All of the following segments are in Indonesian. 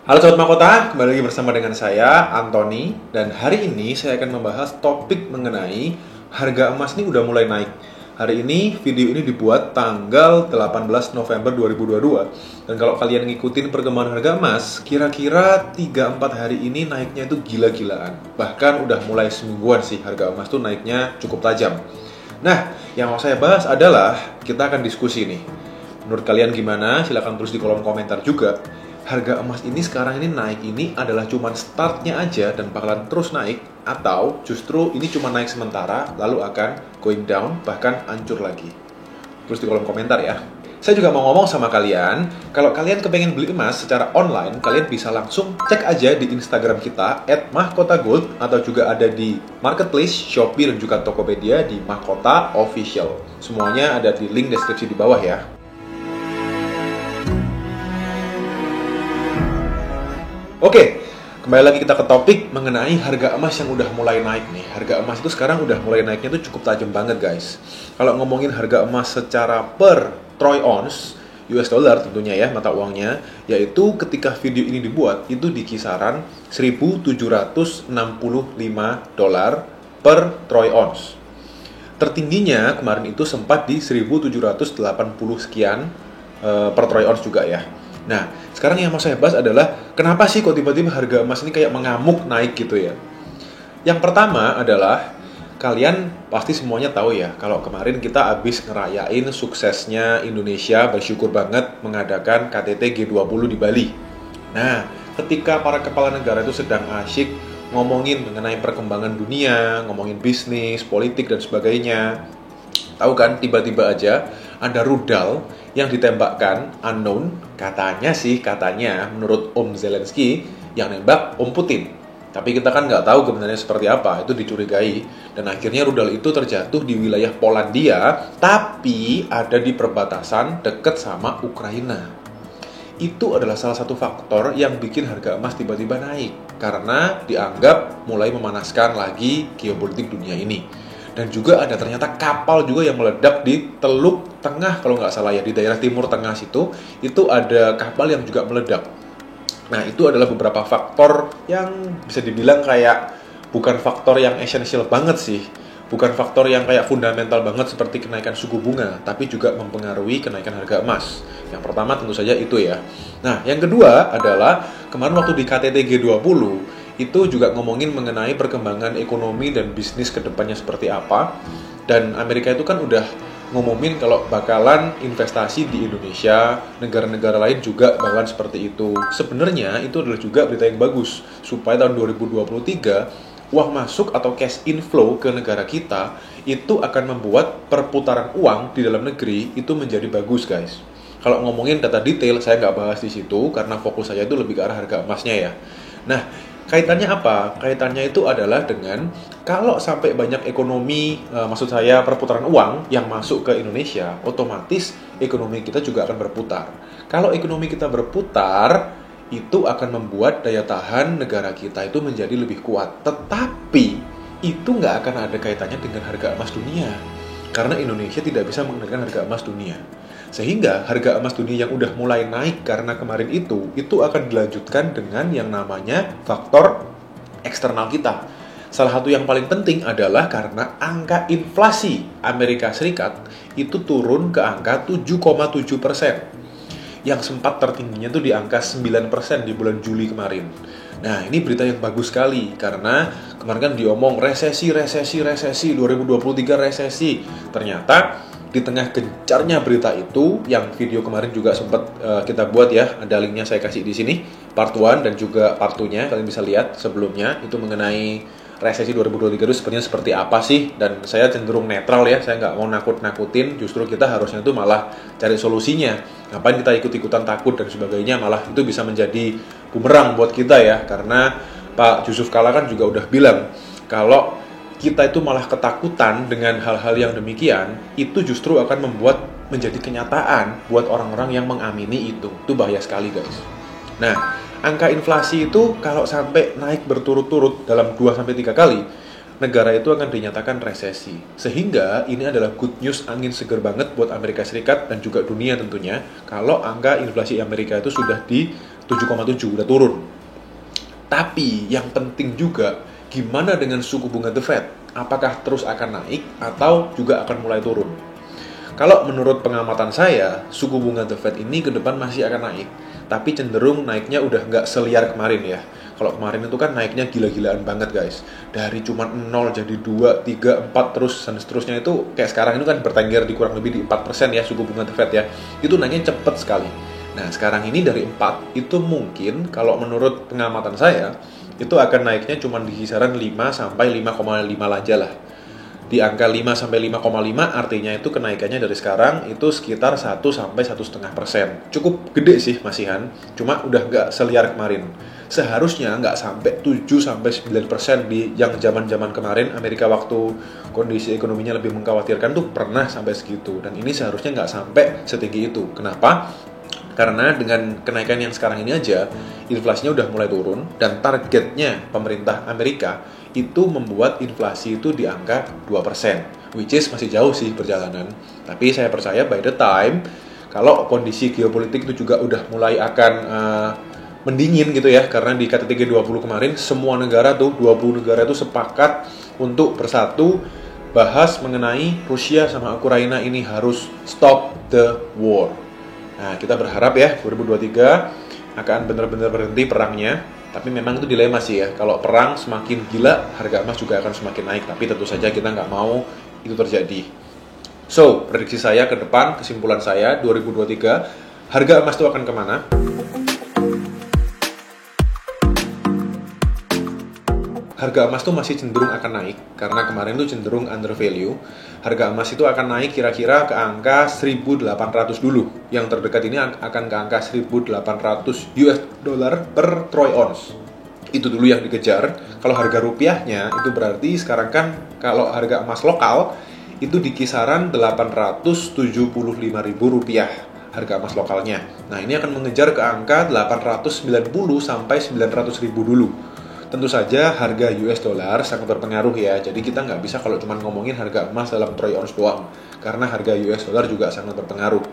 Halo Sobat Mahkota, kembali lagi bersama dengan saya, Anthony. Dan hari ini saya akan membahas topik mengenai harga emas ini udah mulai naik. Hari ini, video ini dibuat tanggal 18 November 2022. Dan kalau kalian ngikutin perkembangan harga emas, kira-kira 3-4 hari ini naiknya itu gila-gilaan. Bahkan udah mulai semingguan sih harga emas tuh naiknya cukup tajam. Nah, yang mau saya bahas adalah kita akan diskusi nih. Menurut kalian gimana? Silahkan tulis di kolom komentar juga. Harga emas ini sekarang ini naik ini adalah cuman startnya aja dan bakalan terus naik, atau justru ini cuma naik sementara lalu akan going down bahkan hancur lagi. Tulis di kolom komentar ya. Saya juga mau ngomong sama kalian, kalau kalian kepengen beli emas secara online, kalian bisa langsung cek aja di Instagram kita @mahkotagold, atau juga ada di Marketplace, Shopee, dan juga Tokopedia di Mahkota Official. Semuanya ada di link deskripsi di bawah ya. Oke, kembali lagi kita ke topik mengenai harga emas yang udah mulai naik nih. Harga emas itu sekarang udah mulai naiknya tuh cukup tajam banget guys. Kalau ngomongin harga emas secara per troy ounce, US dollar tentunya ya mata uangnya, yaitu ketika video ini dibuat itu di kisaran 1.765 dolar per troy ounce. Tertingginya kemarin itu sempat di 1.780 sekian per troy ounce juga ya. Nah, sekarang yang mau saya bahas adalah kenapa sih kok tiba-tiba harga emas ini kayak mengamuk naik gitu ya. Yang pertama adalah kalian pasti semuanya tahu ya, kalau kemarin kita habis ngerayain suksesnya Indonesia bersyukur banget mengadakan KTT G20 di Bali. Nah, ketika para kepala negara itu sedang asyik ngomongin mengenai perkembangan dunia, ngomongin bisnis, politik dan sebagainya, tahu kan, tiba-tiba aja ada rudal yang ditembakkan unknown, katanya menurut Om Zelensky yang nembak Om Putin. Tapi kita kan nggak tahu kebenarannya seperti apa, itu dicurigai. Dan akhirnya rudal itu terjatuh di wilayah Polandia, tapi ada di perbatasan deket sama Ukraina. Itu adalah salah satu faktor yang bikin harga emas tiba-tiba naik, karena dianggap mulai memanaskan lagi geopolitik dunia ini. Dan juga ada ternyata kapal juga yang meledak di Teluk Tengah kalau nggak salah ya, di daerah Timur Tengah situ, itu ada kapal yang juga meledak. Nah, itu adalah beberapa faktor yang bisa dibilang kayak bukan faktor yang esensial banget sih. Bukan faktor yang kayak fundamental banget seperti kenaikan suku bunga, tapi juga mempengaruhi kenaikan harga emas. Yang pertama tentu saja itu ya. Nah, yang kedua adalah kemarin waktu di KTT G20 itu juga ngomongin mengenai perkembangan ekonomi dan bisnis kedepannya seperti apa. Dan Amerika itu kan udah ngomongin kalau bakalan investasi di Indonesia, negara-negara lain juga bakalan seperti itu. Sebenarnya itu adalah juga berita yang bagus, supaya tahun 2023 uang masuk atau cash inflow ke negara kita itu akan membuat perputaran uang di dalam negeri itu menjadi bagus guys. Kalau ngomongin data detail saya nggak bahas di situ karena fokus saya itu lebih ke arah harga emasnya ya. Nah, kaitannya apa? Kaitannya itu adalah dengan kalau sampai banyak ekonomi, maksud saya perputaran uang yang masuk ke Indonesia, otomatis ekonomi kita juga akan berputar. Kalau ekonomi kita berputar, itu akan membuat daya tahan negara kita itu menjadi lebih kuat. Tetapi itu nggak akan ada kaitannya dengan harga emas dunia, karena Indonesia tidak bisa mengendalikan harga emas dunia. Sehingga harga emas dunia yang udah mulai naik karena kemarin itu akan dilanjutkan dengan yang namanya faktor eksternal kita. Salah satu yang paling penting adalah karena angka inflasi Amerika Serikat itu turun ke angka 7,7%. Yang sempat tertingginya itu di angka 9% di bulan Juli kemarin. Nah, ini berita yang bagus sekali karena kemarin kan diomong resesi 2023 resesi. Ternyata di tengah gencarnya berita itu, yang video kemarin juga sempat kita buat ya, ada linknya saya kasih di sini, part 1 dan juga part 2-nya, kalian bisa lihat sebelumnya, itu mengenai resesi 2023 itu sebenarnya seperti apa sih, dan saya cenderung netral ya, saya nggak mau nakut-nakutin, justru kita harusnya itu malah cari solusinya. Ngapain kita ikut-ikutan takut dan sebagainya, malah itu bisa menjadi bumerang buat kita ya, karena Pak Yusuf Kalla kan juga udah bilang, kalau kita itu malah ketakutan dengan hal-hal yang demikian, itu justru akan membuat menjadi kenyataan buat orang-orang yang mengamini itu. Itu bahaya sekali guys. Nah, angka inflasi itu kalau sampai naik berturut-turut dalam 2-3 kali, negara itu akan dinyatakan resesi. Sehingga ini adalah good news, angin seger banget buat Amerika Serikat dan juga dunia tentunya, kalau angka inflasi Amerika itu sudah di 7,7 udah turun. Tapi yang penting juga, gimana dengan suku bunga The Fed? Apakah terus akan naik atau juga akan mulai turun? Kalau menurut pengamatan saya, suku bunga The Fed ini ke depan masih akan naik. Tapi cenderung naiknya udah nggak seliar kemarin ya. Kalau kemarin itu kan naiknya gila-gilaan banget guys. Dari cuma 0 jadi 2, 3, 4 terus dan seterusnya itu kayak sekarang itu kan bertengger di kurang lebih di 4% ya suku bunga The Fed ya. Itu naiknya cepet sekali. Nah sekarang ini dari 4 itu mungkin kalau menurut pengamatan saya itu akan naiknya cuma di kisaran 5 sampai 5,5 aja lah. Di angka 5 sampai 5,5 artinya itu kenaikannya dari sekarang itu sekitar 1 sampai 1,5%. Cukup gede sih masihan, cuma udah nggak seliar kemarin. Seharusnya nggak sampai 7 sampai 9% di yang zaman-zaman kemarin Amerika waktu kondisi ekonominya lebih mengkhawatirkan tuh pernah sampai segitu. Dan ini seharusnya nggak sampai setinggi itu. Kenapa? Karena dengan kenaikan yang sekarang ini aja, inflasinya udah mulai turun dan targetnya pemerintah Amerika itu membuat inflasi itu di angka 2%, which is masih jauh sih perjalanan. Tapi saya percaya by the time, kalau kondisi geopolitik itu juga udah mulai akan mendingin gitu ya, karena di KTT G20 kemarin, semua negara tuh, 20 negara itu sepakat untuk bersatu, bahas mengenai Rusia sama Ukraina ini harus stop the war. Nah, kita berharap ya, 2023 akan benar-benar berhenti perangnya. Tapi memang itu dilema sih ya, kalau perang semakin gila, harga emas juga akan semakin naik. Tapi tentu saja kita nggak mau itu terjadi. So, prediksi saya ke depan, kesimpulan saya, 2023, harga emas itu akan kemana? Harga emas itu masih cenderung akan naik, karena kemarin itu cenderung under value. Harga emas itu akan naik kira-kira ke angka 1.800 dulu. Yang terdekat ini akan ke angka 1.800 US dollar per troy ounce. Itu dulu yang dikejar. Kalau harga rupiahnya, itu berarti sekarang kan kalau harga emas lokal, itu di kisaran 875.000 rupiah harga emas lokalnya. Nah, ini akan mengejar ke angka 890 sampai 900.000 dulu. Tentu saja harga US dollar sangat berpengaruh ya. Jadi kita nggak bisa kalau cuma ngomongin harga emas dalam troy ounce doang, karena harga US dollar juga sangat berpengaruh.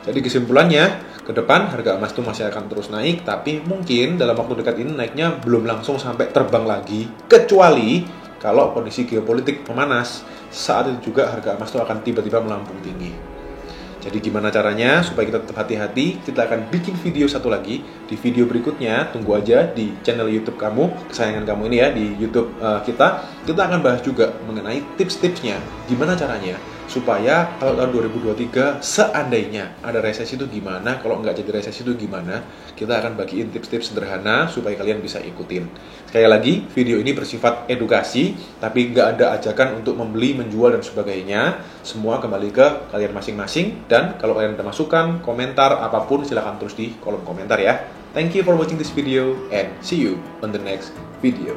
Jadi kesimpulannya, ke depan harga emas itu masih akan terus naik, tapi mungkin dalam waktu dekat ini naiknya belum langsung sampai terbang lagi, kecuali kalau kondisi geopolitik memanas. Saat itu juga harga emas itu akan tiba-tiba melambung tinggi. Jadi gimana caranya supaya kita tetap hati-hati? Kita akan bikin video satu lagi. Di video berikutnya, tunggu aja di channel YouTube kamu, kesayangan kamu ini ya, di YouTube kita. Kita akan bahas juga mengenai tips-tipsnya. Gimana caranya supaya kalau tahun 2023 seandainya ada resesi itu gimana, kalau nggak jadi resesi itu gimana. Kita akan bagiin tips-tips sederhana supaya kalian bisa ikutin. Sekali lagi, video ini bersifat edukasi, tapi nggak ada ajakan untuk membeli, menjual, dan sebagainya. Semua kembali ke kalian masing-masing. Dan kalau kalian ada masukan, komentar, apapun, silahkan tulis di kolom komentar ya. Thank you for watching this video and see you on the next video.